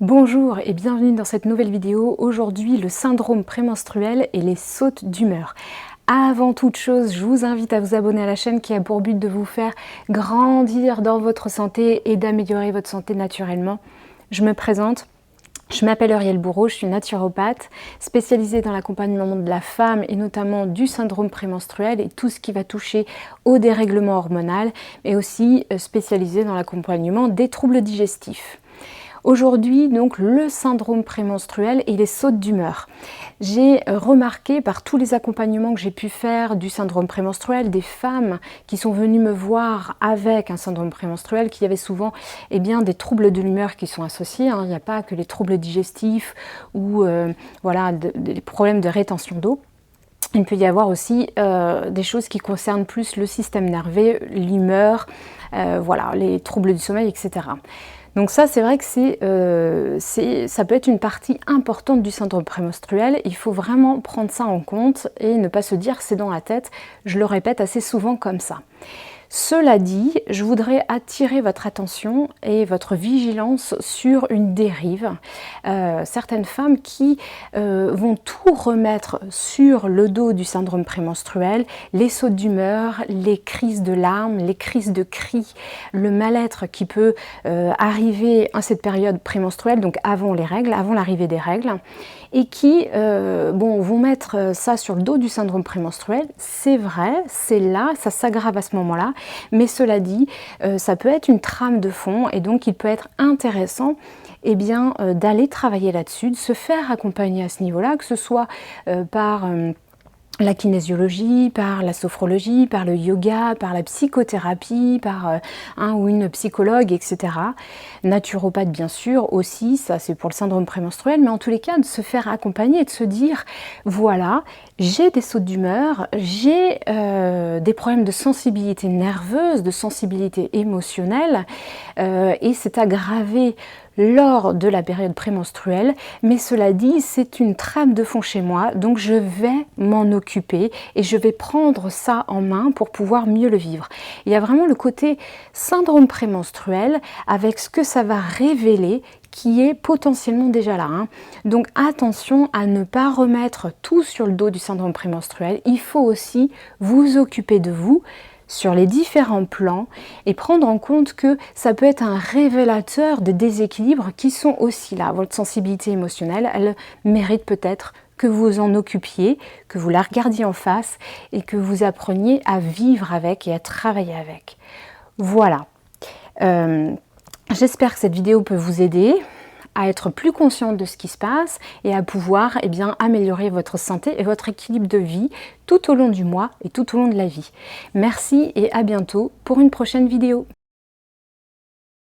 Bonjour et bienvenue dans cette nouvelle vidéo. Aujourd'hui, le syndrome prémenstruel et les sautes d'humeur. Avant toute chose, je vous invite à vous abonner à la chaîne qui a pour but de vous faire grandir dans votre santé et d'améliorer votre santé naturellement. Je me présente. Je m'appelle Euriel Bourreau, je suis naturopathe, spécialisée dans l'accompagnement de la femme et notamment du syndrome prémenstruel et tout ce qui va toucher au dérèglement hormonal, mais aussi spécialisée dans l'accompagnement des troubles digestifs. Aujourd'hui, donc, le syndrome prémenstruel et les sautes d'humeur. J'ai remarqué par tous les accompagnements que j'ai pu faire du syndrome prémenstruel, des femmes qui sont venues me voir avec un syndrome prémenstruel, qu'il y avait souvent des troubles de l'humeur qui sont associés. Il n'y a pas que les troubles digestifs ou des problèmes de rétention d'eau. Il peut y avoir aussi des choses qui concernent plus le système nerveux, l'humeur, les troubles du sommeil, etc. Donc ça, c'est vrai que ça peut être une partie importante du syndrome prémenstruel. Il faut vraiment prendre ça en compte et ne pas se dire c'est dans la tête. Je le répète assez souvent comme ça. Cela dit, je voudrais attirer votre attention et votre vigilance sur une dérive. Certaines femmes qui vont tout remettre sur le dos du syndrome prémenstruel, les sautes d'humeur, les crises de larmes, les crises de cris, le mal-être qui peut arriver à cette période prémenstruelle, donc avant les règles, avant l'arrivée des règles, et qui vont mettre ça sur le dos du syndrome prémenstruel. C'est vrai, c'est là, ça s'aggrave à ce moment-là, mais cela dit, ça peut être une trame de fond et donc il peut être intéressant d'aller travailler là-dessus, de se faire accompagner à ce niveau-là, que ce soit par la kinésiologie, par la sophrologie, par le yoga, par la psychothérapie, par un ou une psychologue, etc. Naturopathe bien sûr aussi, ça c'est pour le syndrome prémenstruel, mais en tous les cas de se faire accompagner et de se dire voilà, j'ai des sautes d'humeur, j'ai des problèmes de sensibilité nerveuse, de sensibilité émotionnelle et c'est aggravé lors de la période prémenstruelle, mais cela dit, c'est une trame de fond chez moi, donc je vais m'en occuper et je vais prendre ça en main pour pouvoir mieux le vivre. Il y a vraiment le côté syndrome prémenstruel avec ce que ça va révéler qui est potentiellement déjà là. Donc attention à ne pas remettre tout sur le dos du syndrome prémenstruel, il faut aussi vous occuper de vous, sur les différents plans et prendre en compte que ça peut être un révélateur de déséquilibres qui sont aussi là. Votre sensibilité émotionnelle, elle mérite peut-être que vous en occupiez, que vous la regardiez en face et que vous appreniez à vivre avec et à travailler avec. Voilà. J'espère que cette vidéo peut vous aider à être plus consciente de ce qui se passe et à pouvoir améliorer votre santé et votre équilibre de vie tout au long du mois et tout au long de la vie. Merci et à bientôt pour une prochaine vidéo.